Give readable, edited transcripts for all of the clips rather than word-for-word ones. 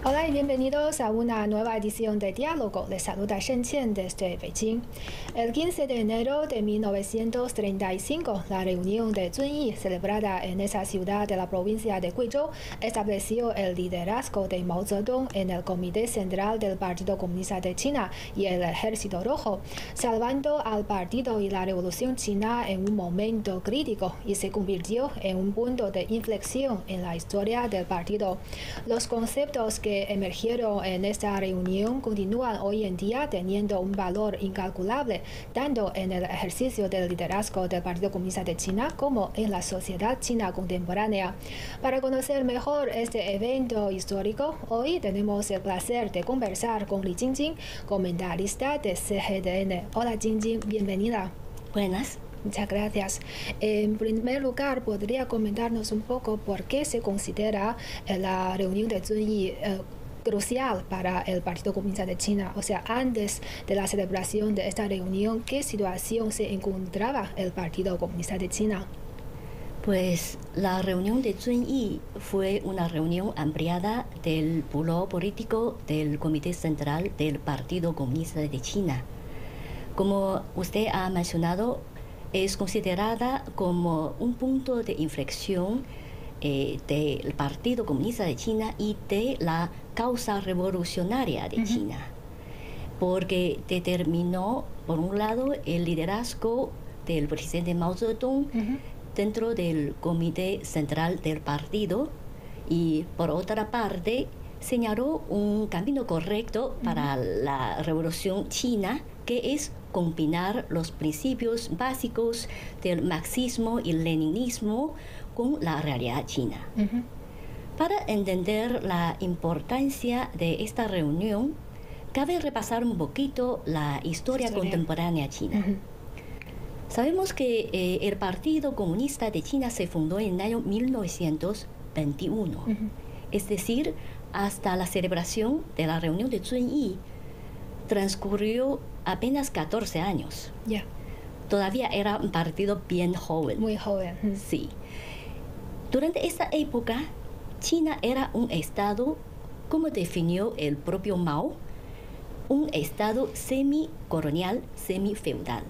Hola y bienvenidos a una nueva edición de Diálogo. Les saluda Shen Qian desde Beijing. El 15 de enero de 1935, la reunión de Zunyi, celebrada en esa ciudad de la provincia de Guizhou, estableció el liderazgo de Mao Zedong en el Comité Central del Partido Comunista de China y el Ejército Rojo, salvando al partido y la Revolución China en un momento crítico, y se convirtió en un punto de inflexión en la historia del partido. Los conceptos que emergieron en esta reunión continúan hoy en día teniendo un valor incalculable, tanto en el ejercicio del liderazgo del Partido Comunista de China como en la sociedad china contemporánea. Para conocer mejor este evento histórico, hoy tenemos el placer de conversar con Li Jingjing, comentarista de CGTN. Hola Jingjing, bienvenida. Buenas. Muchas gracias. En primer lugar, ¿podría comentarnos un poco por qué se considera la reunión de Zunyi crucial para el Partido Comunista de China? O sea, antes de la celebración de esta reunión, ¿qué situación se encontraba el Partido Comunista de China? Pues la reunión de Zunyi fue una reunión ampliada del Buró Político del Comité Central del Partido Comunista de China. Como usted ha mencionado, es considerada como un punto de inflexión del Partido Comunista de China y de la causa revolucionaria de China, porque determinó, por un lado, el liderazgo del presidente Mao Zedong dentro del Comité Central del Partido y, por otra parte, señaló un camino correcto para la revolución china, que es combinar los principios básicos del marxismo y leninismo con la realidad china. Para entender la importancia de esta reunión, cabe repasar un poquito la historia contemporánea china. Sabemos que el Partido Comunista de China se fundó en el año 1921, es decir, hasta la celebración de la reunión de Zunyi transcurrió apenas 14 años. Todavía era un partido bien joven. Muy joven. Sí. Durante esta época, China era un estado, como definió el propio Mao, un estado semi-colonial, semi-feudal.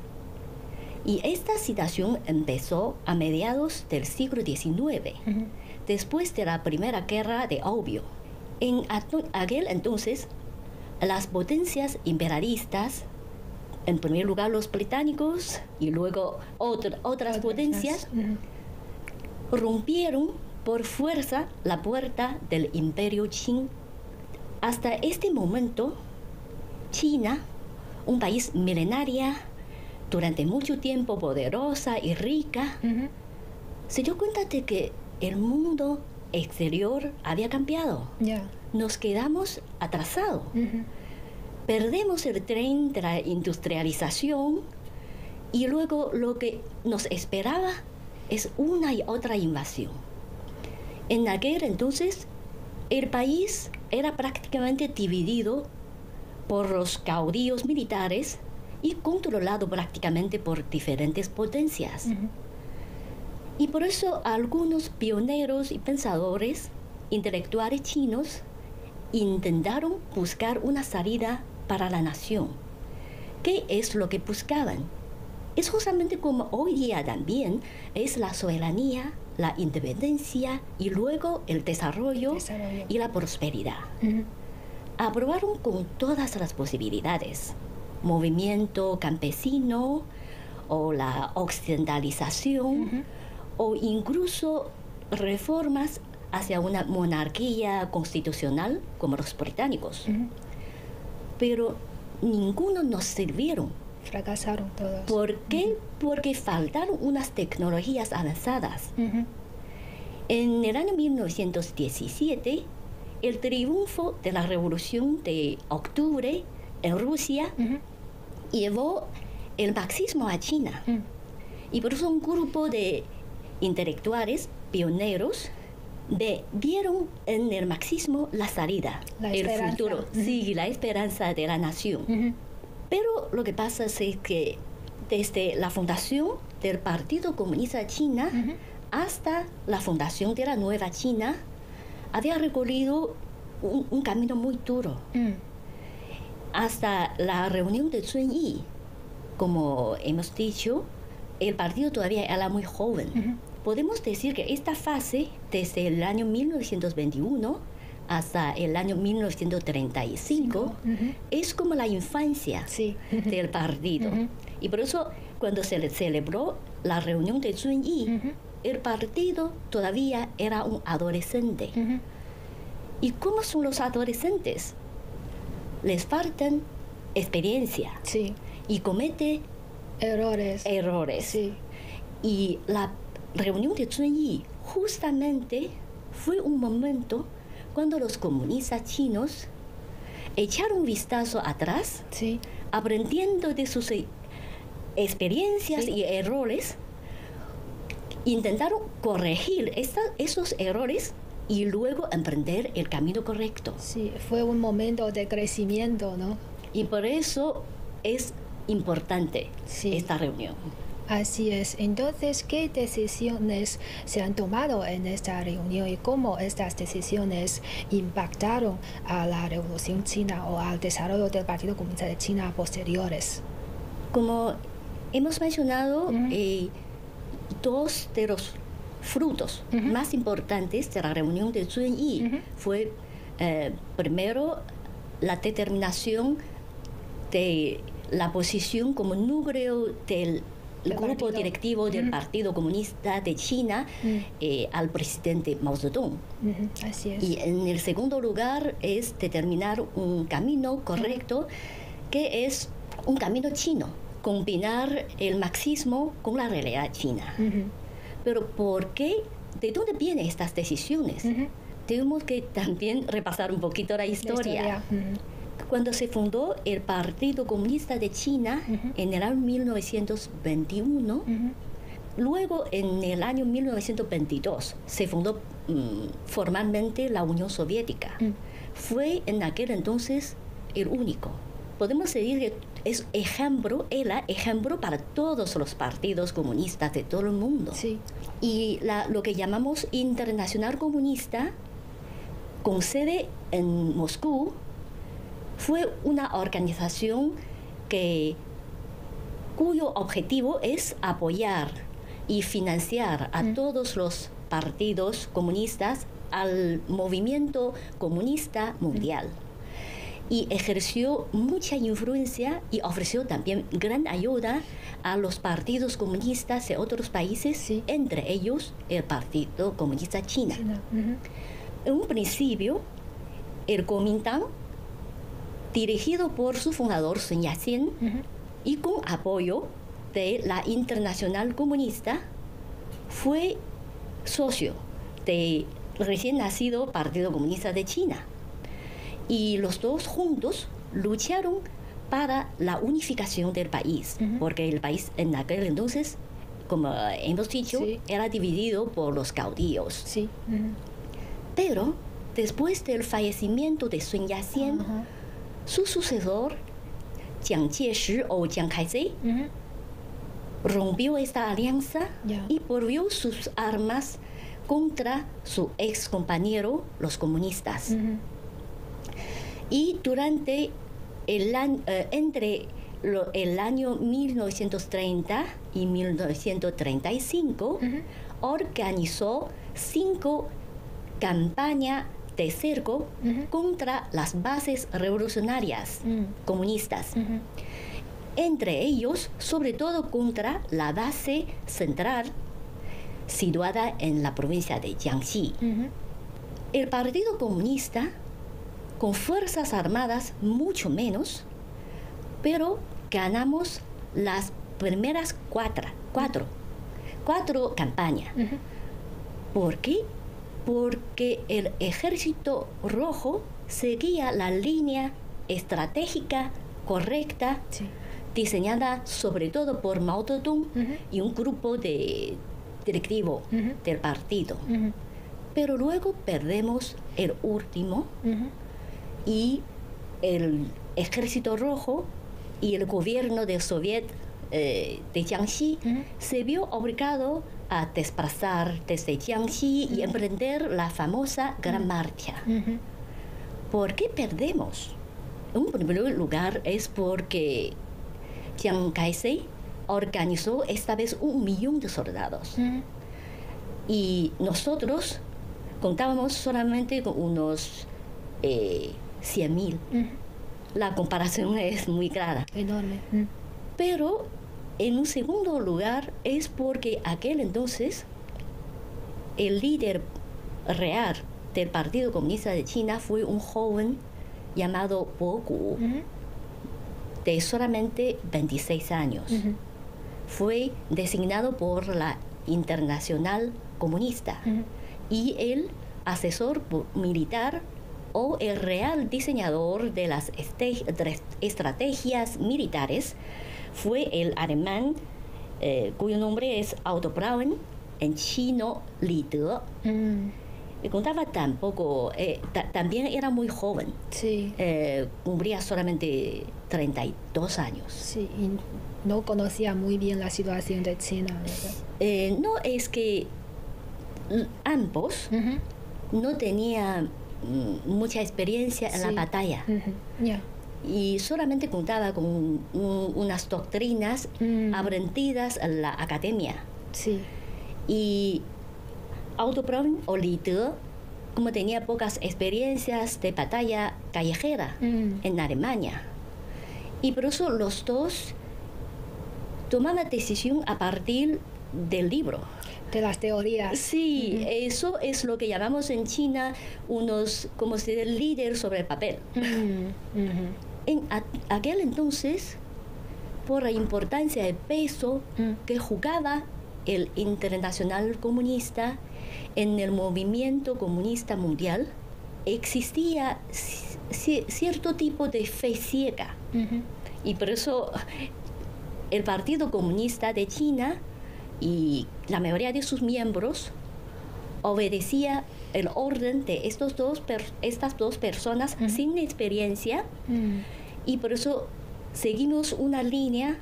Y esta situación empezó a mediados del siglo XIX, después de la Primera Guerra de Opio. En aquel entonces, las potencias imperialistas, en primer lugar los británicos y luego otras potencias, rompieron por fuerza la puerta del imperio Qing. Hasta este momento, China, un país milenaria, durante mucho tiempo poderosa y rica, se dio cuenta de que el mundo exterior había cambiado. Nos quedamos atrasados. Perdemos el tren de la industrialización y luego lo que nos esperaba es una y otra invasión. En aquel entonces, el país era prácticamente dividido por los caudillos militares y controlado prácticamente por diferentes potencias. Y por eso algunos pioneros y pensadores intelectuales chinos intentaron buscar una salida para la nación. ¿Qué es lo que buscaban? Es justamente como hoy día también, es la soberanía, la independencia y luego el desarrollo y la prosperidad. Aprobaron con todas las posibilidades: movimiento campesino o la occidentalización o incluso reformas hacia una monarquía constitucional como los británicos. Pero ninguno nos sirvieron. Fracasaron todos. ¿Por qué? Porque faltaron unas tecnologías avanzadas. En el año 1917, el triunfo de la Revolución de Octubre en Rusia llevó el marxismo a China. Y por eso un grupo de intelectuales pioneros vieron en el marxismo la salida, el futuro, la esperanza de la nación. Pero lo que pasa es que desde la fundación del Partido Comunista de China hasta la fundación de la Nueva China, había recorrido un camino muy duro. Hasta la reunión de Zunyi, como hemos dicho, el partido todavía era muy joven. Podemos decir que esta fase, desde el año 1921 hasta el año 1935, es como la infancia del partido. Y por eso, cuando se celebró la reunión de Zunyi, el partido todavía era un adolescente. ¿Y cómo son los adolescentes? Les faltan experiencia y cometen errores. Y la reunión de Zunyi justamente fue un momento cuando los comunistas chinos echaron un vistazo atrás, aprendiendo de sus experiencias y errores, intentaron corregir esos errores y luego emprender el camino correcto. Sí, fue un momento de crecimiento, ¿no? Y por eso es importante esta reunión. Así es. Entonces, ¿qué decisiones se han tomado en esta reunión y cómo estas decisiones impactaron a la Revolución China o al desarrollo del Partido Comunista de China posteriores? Como hemos mencionado, dos de los frutos más importantes de la reunión de Zunyi fue, primero, la determinación de la posición como núcleo del grupo directivo del Partido Comunista de China al presidente Mao Zedong. Así es. Y en el segundo lugar es determinar un camino correcto, que es un camino chino, combinar el marxismo con la realidad china. Pero ¿por qué? ¿De dónde vienen estas decisiones? Tenemos que también repasar un poquito la historia. Cuando se fundó el Partido Comunista de China en el año 1921, luego en el año 1922 se fundó formalmente la Unión Soviética. Fue en aquel entonces el único. Podemos decir que es era ejemplo para todos los partidos comunistas de todo el mundo. Y lo que llamamos Internacional Comunista, con sede en Moscú, fue una organización cuyo objetivo es apoyar y financiar a todos los partidos comunistas al movimiento comunista mundial. Y ejerció mucha influencia y ofreció también gran ayuda a los partidos comunistas de otros países, entre ellos el Partido Comunista China. En un principio, el Kuomintang, dirigido por su fundador Sun Yat-sen y con apoyo de la Internacional Comunista, fue socio del recién nacido Partido Comunista de China. Y los dos juntos lucharon para la unificación del país, porque el país en aquel entonces, como hemos dicho, era dividido por los caudillos. Pero después del fallecimiento de Sun Yat-sen, su sucesor, Jiang Jieshi o Jiang Kai-shek, rompió esta alianza y volvió sus armas contra su ex compañero, los comunistas. Y durante entre el año 1930 y 1935, organizó 5 campañas de cerco contra las bases revolucionarias comunistas. Entre ellos, sobre todo contra la base central situada en la provincia de Jiangxi. El Partido Comunista, con fuerzas armadas mucho menos, pero ganamos las primeras cuatro campañas. ¿Por qué? Porque el Ejército Rojo seguía la línea estratégica correcta, diseñada sobre todo por Mao Zedong y un grupo directivo del partido. Pero luego perdemos el último y el Ejército Rojo y el gobierno del Soviet de Jiangxi se vio obligado a desplazar desde Jiangxi y emprender la famosa Gran Marcha. ¿Por qué perdemos? En primer lugar es porque Chiang Kai-shek organizó esta vez 1 millón de soldados. Y nosotros contábamos solamente con unos 100.000. La comparación es muy clara. Enorme. Pero en un segundo lugar es porque aquel entonces el líder real del Partido Comunista de China fue un joven llamado Po Gu, de solamente 26 años. Fue designado por la Internacional Comunista y el asesor militar o el real diseñador de las estrategias militares fue el alemán cuyo nombre es Otto Braun, en chino Li De. Contaba tampoco, también era muy joven, Sí. cumplía solamente 32 años. Sí, y no conocía muy bien la situación de China, ¿verdad? No, es que ambos no tenían mucha experiencia en la batalla. Ya. Y solamente contaba con unas doctrinas aprendidas en la academia. Sí. Y Otto Braun o Li De, como tenía pocas experiencias de batalla callejera en Alemania, y por eso los dos tomaban decisión a partir del libro. De las teorías. Sí, eso es lo que llamamos en China unos, como se dice, líderes sobre el papel. En aquel entonces, por la importancia del peso que jugaba el Internacional Comunista en el movimiento comunista mundial, existía cierto tipo de fe ciega. Y por eso el Partido Comunista de China y la mayoría de sus miembros obedecía el orden de estas dos personas sin experiencia, y por eso seguimos una línea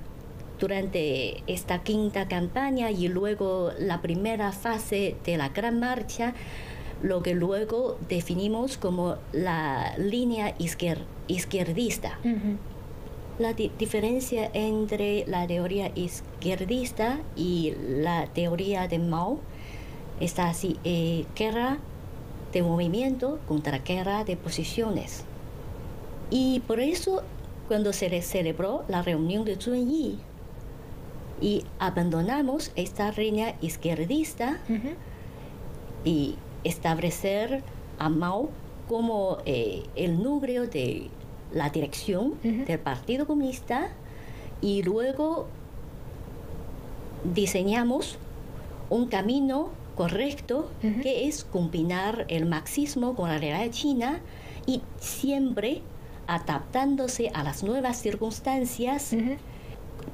durante esta quinta campaña y luego la primera fase de la Gran Marcha, lo que luego definimos como la línea izquierdista. La diferencia entre la teoría izquierdista y la teoría de Mao está así: guerra de movimiento contra guerra de posiciones. Y por eso, cuando se celebró la reunión de Zunyi y abandonamos esta línea izquierdista y establecer a Mao como el núcleo de la dirección del Partido Comunista, y luego diseñamos un camino correcto que es combinar el marxismo con la realidad china y siempre adaptándose a las nuevas circunstancias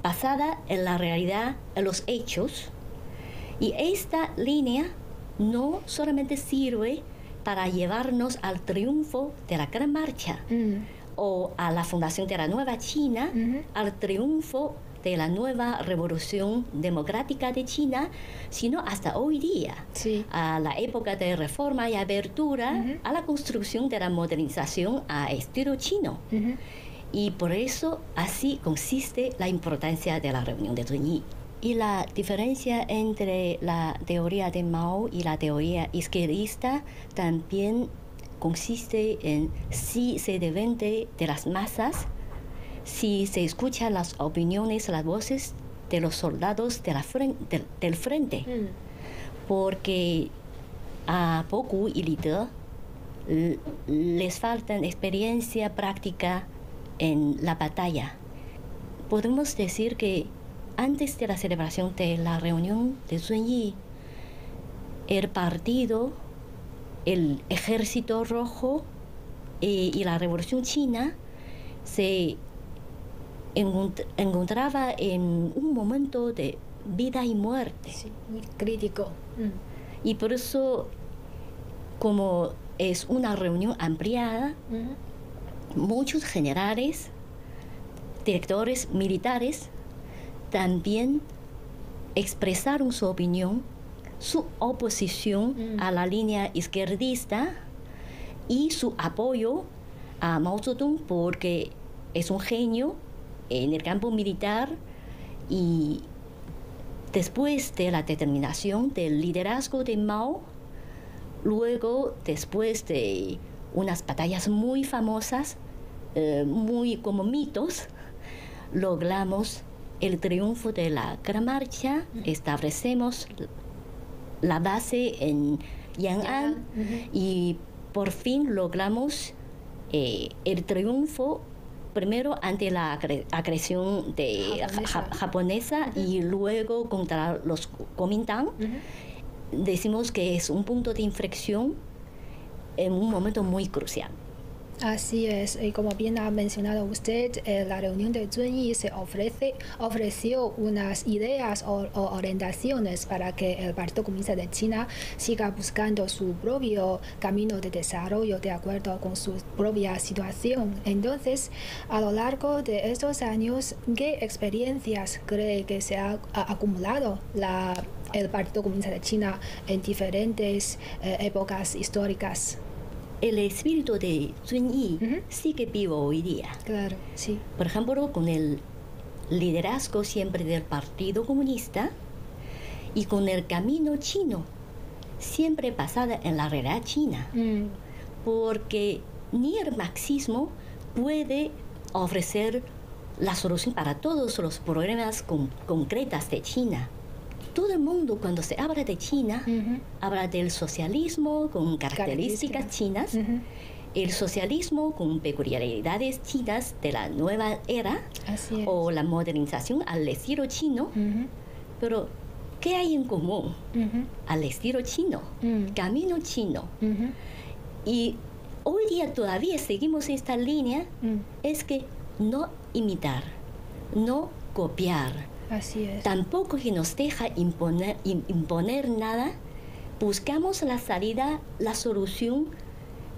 basada en la realidad, en los hechos. Y esta línea no solamente sirve para llevarnos al triunfo de la Gran Marcha o a la fundación de la nueva China, al triunfo de la nueva revolución democrática de China, sino hasta hoy día, a la época de reforma y apertura, a la construcción de la modernización a estilo chino. Y por eso así consiste la importancia de la reunión de Zunyi. Y la diferencia entre la teoría de Mao y la teoría izquierdista también consiste en si se depende de las masas, si se escuchan las opiniones, las voces de los soldados del frente. Porque a Po Gu y Li De les falta experiencia práctica en la batalla. Podemos decir que antes de la celebración de la reunión de Zunyi, el partido, el Ejército Rojo y la Revolución China se encontraba en un momento de vida y muerte. Sí, muy crítico. Y por eso, como es una reunión ampliada, muchos generales, directores militares, también expresaron su opinión, su oposición a la línea izquierdista y su apoyo a Mao Zedong porque es un genio en el campo militar y después de la determinación del liderazgo de Mao, luego después de unas batallas muy famosas, muy como mitos, logramos el triunfo de la Gran Marcha, establecemos la base en Yan'an y por fin logramos el triunfo primero ante la agresión japonesa y luego contra los Kuomintang. Decimos que es un punto de inflexión en un momento muy crucial. Así es, y como bien ha mencionado usted, la reunión de Zunyi se ofreció unas ideas o orientaciones para que el Partido Comunista de China siga buscando su propio camino de desarrollo de acuerdo con su propia situación. Entonces, a lo largo de estos años, ¿qué experiencias cree que se ha acumulado el Partido Comunista de China en diferentes épocas históricas? El espíritu de Zunyi sigue vivo hoy día. Claro, sí. Por ejemplo, con el liderazgo siempre del Partido Comunista y con el camino chino, siempre basada en la realidad china. Porque ni el marxismo puede ofrecer la solución para todos los problemas concretos de China. Todo el mundo, cuando se habla de China, habla del socialismo con características chinas, el socialismo con peculiaridades chinas de la nueva era, o la modernización al estilo chino. Pero, ¿qué hay en común? Al estilo chino, camino chino. Y hoy día todavía seguimos esta línea, es que no imitar, no copiar. Así es. Tampoco que nos deja imponer nada. Buscamos la salida, la solución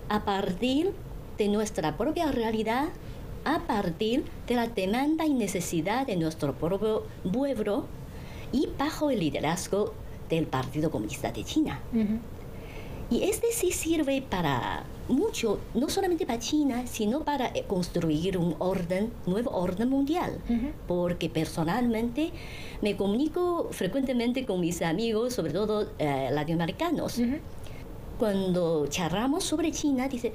a partir de nuestra propia realidad, a partir de la demanda y necesidad de nuestro propio pueblo y bajo el liderazgo del Partido Comunista de China. Y este sí sirve para mucho, no solamente para China, sino para construir un nuevo orden mundial. Porque personalmente me comunico frecuentemente con mis amigos, sobre todo latinoamericanos. Cuando charlamos sobre China, dice,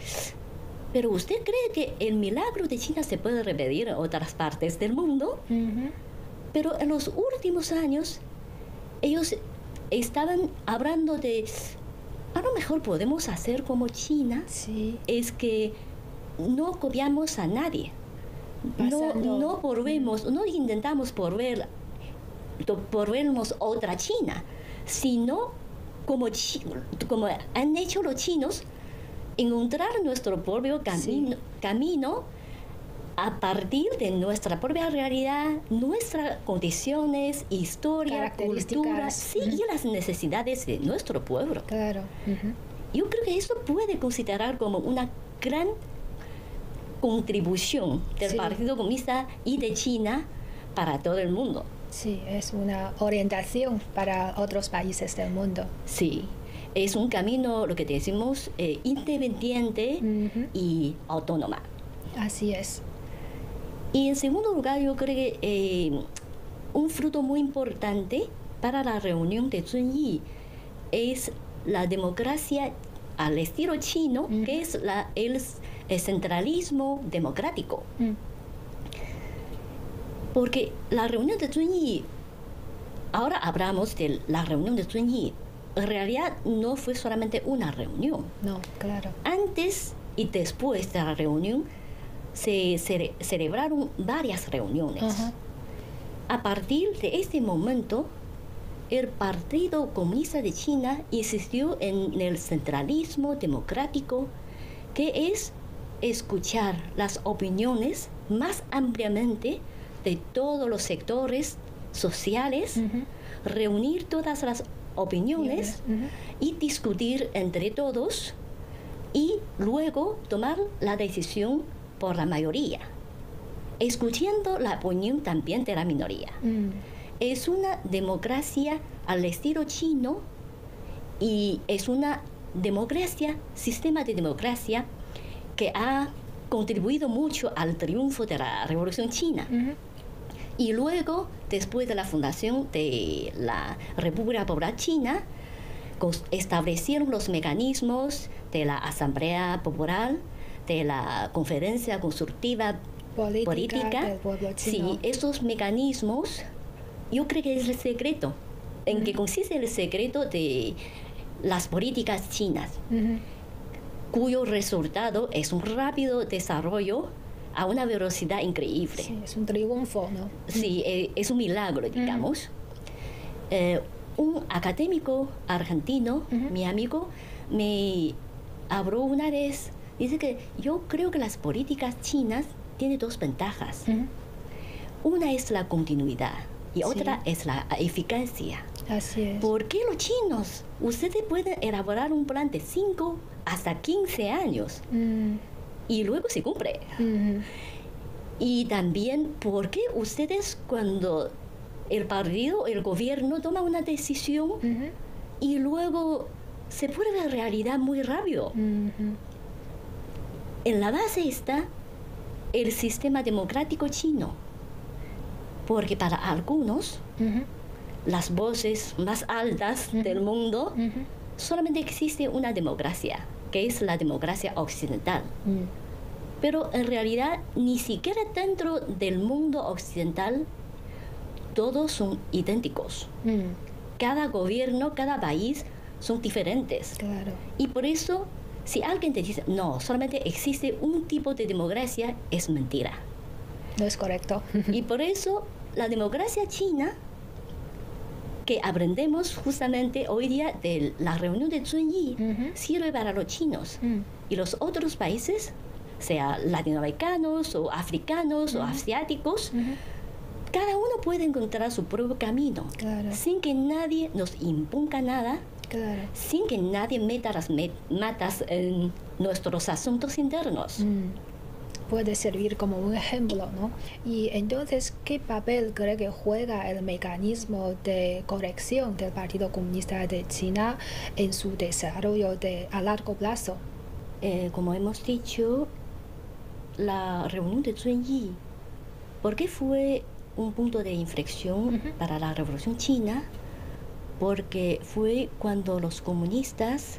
¿pero usted cree que el milagro de China se puede repetir en otras partes del mundo? Pero en los últimos años, ellos estaban hablando de... A lo mejor podemos hacer como China, es que no copiamos a nadie, no intentamos volvernos otra China, sino como han hecho los chinos, encontrar nuestro propio camino a partir de nuestra propia realidad, nuestras condiciones, historia, cultura, y las necesidades de nuestro pueblo. Claro. Yo creo que esto puede considerar como una gran contribución del Partido Comunista y de China para todo el mundo. Sí, es una orientación para otros países del mundo. Sí, es un camino, lo que decimos, independiente y autónoma. Así es. Y en segundo lugar, yo creo que un fruto muy importante para la reunión de Zunyi es la democracia al estilo chino, que es el centralismo democrático. Porque la reunión de Zunyi, ahora hablamos de la reunión de Zunyi, en realidad no fue solamente una reunión. No, claro. Antes y después de la reunión, se celebraron varias reuniones. A partir de este momento, el Partido Comunista de China insistió en el centralismo democrático, que es escuchar las opiniones más ampliamente de todos los sectores sociales, reunir todas las opiniones y discutir entre todos y luego tomar la decisión por la mayoría, escuchando la opinión también de la minoría. Es una democracia al estilo chino y es una democracia, sistema de democracia que ha contribuido mucho al triunfo de la Revolución China. Y luego, después de la fundación de la República Popular China, establecieron los mecanismos de la Asamblea Popular, de la Conferencia Consultiva Política. Del pueblo chino. Sí, esos mecanismos, yo creo que es el secreto, en que consiste el secreto de las políticas chinas, cuyo resultado es un rápido desarrollo a una velocidad increíble. Sí, es un triunfo, ¿no? Sí, es un milagro, digamos. Un académico argentino, mi amigo, me habló una vez, dice que yo creo que las políticas chinas tienen dos ventajas. Una es la continuidad y otra es la eficacia. Así es. ¿Por qué los chinos? Ustedes pueden elaborar un plan de 5 hasta 15 años y luego se cumple. Y también, ¿por qué ustedes cuando el partido, el gobierno toma una decisión y luego se vuelve realidad muy rápido? En la base está el sistema democrático chino, porque para algunos las voces más altas del mundo solamente existe una democracia, que es la democracia occidental. Pero en realidad ni siquiera dentro del mundo occidental todos son idénticos. Cada gobierno, cada país son diferentes. Claro. Y por eso, si alguien te dice, no, solamente existe un tipo de democracia, es mentira. No es correcto. Y por eso, la democracia china, que aprendemos justamente hoy día de la reunión de Zunyi, sirve para los chinos. Y los otros países, sea latinoamericanos o africanos o asiáticos, cada uno puede encontrar su propio camino, sin que nadie nos imponga nada, sin que nadie meta las matas en nuestros asuntos internos. Puede servir como un ejemplo, ¿no? Y entonces, ¿qué papel cree que juega el mecanismo de corrección del Partido Comunista de China en su desarrollo a largo plazo? Como hemos dicho, la reunión de Zunyi, ¿por qué fue un punto de inflexión para la Revolución China? Porque fue cuando los comunistas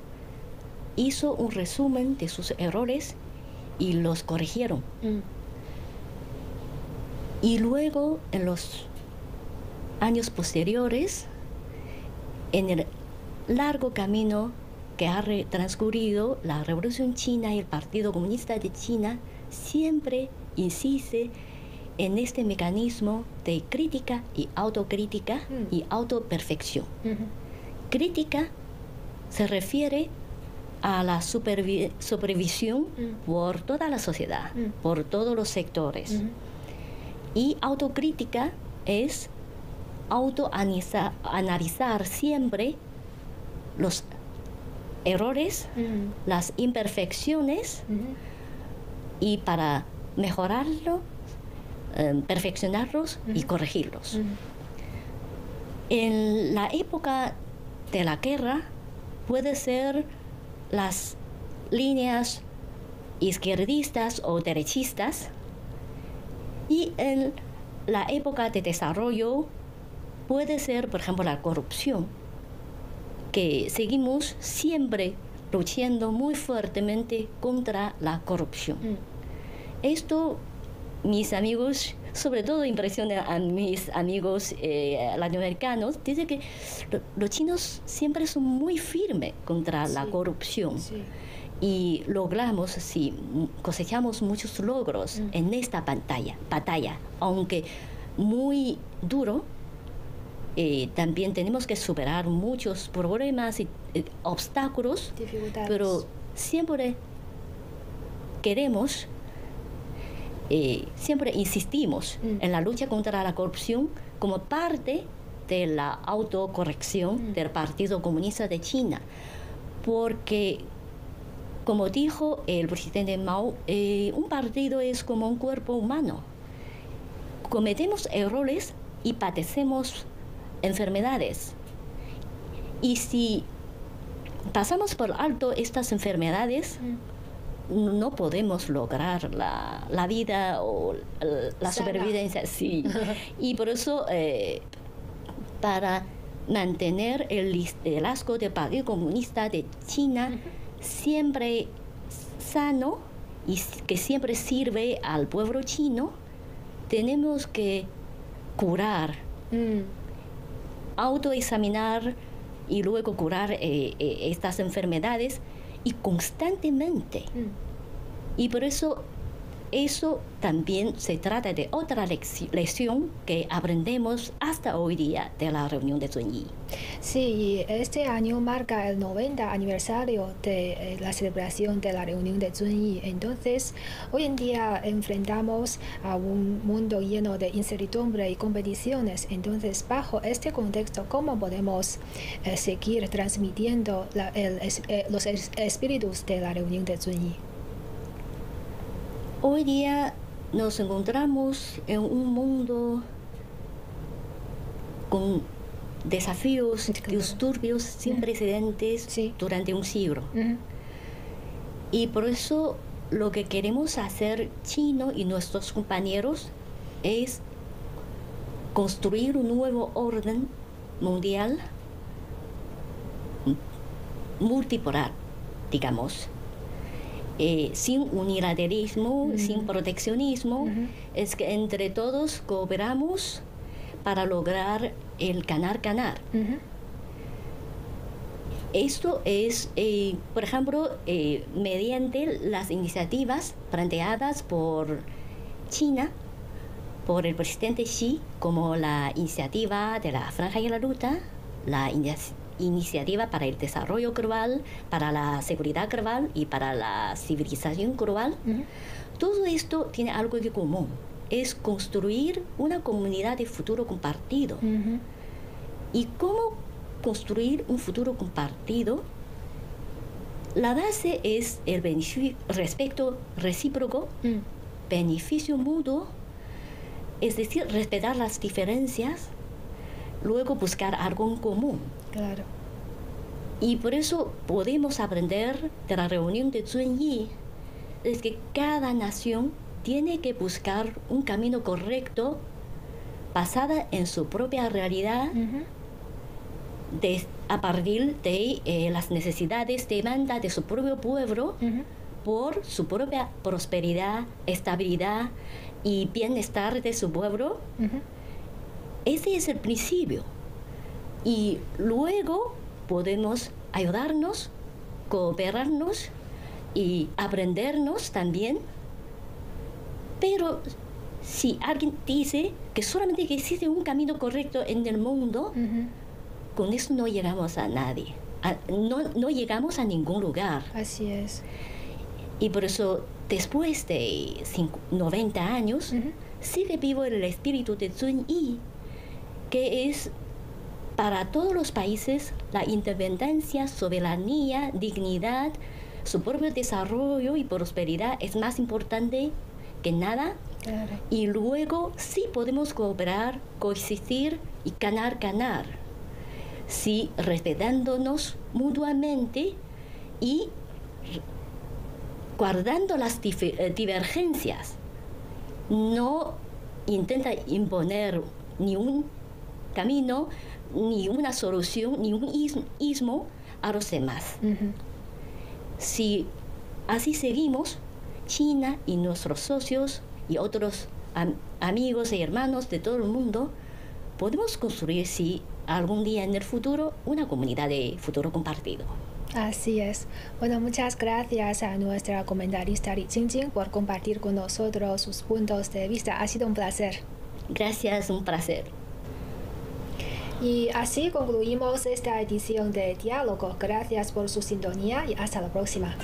hizo un resumen de sus errores y los corrigieron. Y luego, en los años posteriores, en el largo camino que ha transcurrido la Revolución China y el Partido Comunista de China, siempre insiste en este mecanismo de crítica y autocrítica y autoperfección. Crítica se refiere a la supervisión por toda la sociedad, por todos los sectores. Y autocrítica es autoanalizar siempre los errores, las imperfecciones, y para mejorarlo, perfeccionarlos y corregirlos. En la época de la guerra puede ser las líneas izquierdistas o derechistas, y en la época de desarrollo puede ser, por ejemplo, la corrupción, que seguimos siempre luchando muy fuertemente contra la corrupción. Esto, mis amigos, sobre todo impresiona a mis amigos latinoamericanos, dice que los chinos siempre son muy firmes contra la corrupción. Y logramos, sí, cosechamos muchos logros en esta batalla, aunque muy duro. También tenemos que superar muchos problemas y obstáculos, pero siempre queremos, siempre insistimos en la lucha contra la corrupción como parte de la autocorrección del Partido Comunista de China, porque, como dijo el presidente Mao, un partido es como un cuerpo humano. Cometemos errores y padecemos enfermedades. Y si pasamos por alto estas enfermedades, no podemos lograr la vida o la supervivencia. Sí. Y por eso, para mantener el liderazgo del Partido Comunista de China siempre sano y que siempre sirve al pueblo chino, tenemos que curar, autoexaminar y luego curar estas enfermedades y constantemente. Y por eso también se trata de otra lección que aprendemos hasta hoy día de la reunión de Zunyi. Sí, este año marca el 90 aniversario de la celebración de la reunión de Zunyi. Entonces, hoy en día enfrentamos a un mundo lleno de incertidumbre y competiciones. Entonces, bajo este contexto, ¿cómo podemos seguir transmitiendo los espíritus de la reunión de Zunyi? Hoy día nos encontramos en un mundo con desafíos disturbios sin precedentes durante un siglo. Y por eso lo que queremos hacer China y nuestros compañeros es construir un nuevo orden mundial multipolar, digamos. Sin unilateralismo, sin proteccionismo, es que entre todos cooperamos para lograr el ganar-ganar. Esto es, por ejemplo, mediante las iniciativas planteadas por China, por el presidente Xi, como la iniciativa de la Franja y la Ruta, la iniciativa para el desarrollo global, para la seguridad global y para la civilización global. Todo esto tiene algo en común, es construir una comunidad de futuro compartido. ¿Y cómo construir un futuro compartido? La base es el respeto recíproco, beneficio mutuo, es decir, respetar las diferencias, luego buscar algo en común. Claro. Y por eso podemos aprender de la reunión de Zunyi, es que cada nación tiene que buscar un camino correcto basada en su propia realidad, a partir de las necesidades, demanda de su propio pueblo, por su propia prosperidad, estabilidad y bienestar de su pueblo. Ese es el principio. Y luego podemos ayudarnos, cooperarnos y aprendernos también. Pero si alguien dice que solamente existe un camino correcto en el mundo, con eso no llegamos a nadie. No llegamos a ningún lugar. Así es. Y por eso, después de 90 años, sigue vivo el espíritu de Zunyi, que es para todos los países la independencia, soberanía, dignidad, su propio desarrollo y prosperidad es más importante que nada. Claro. Y luego sí podemos cooperar, coexistir y ganar. Sí, respetándonos mutuamente y guardando las divergencias. No intenta imponer ni un camino, ni una solución, ni un ismo a los demás. Si así seguimos, China y nuestros socios y otros amigos y hermanos de todo el mundo, podemos construir, sí, algún día en el futuro, una comunidad de futuro compartido. Así es. Bueno, muchas gracias a nuestra comentarista Li Jingjing por compartir con nosotros sus puntos de vista. Ha sido un placer. Gracias, un placer. Y así concluimos esta edición de Diálogo. Gracias por su sintonía y hasta la próxima.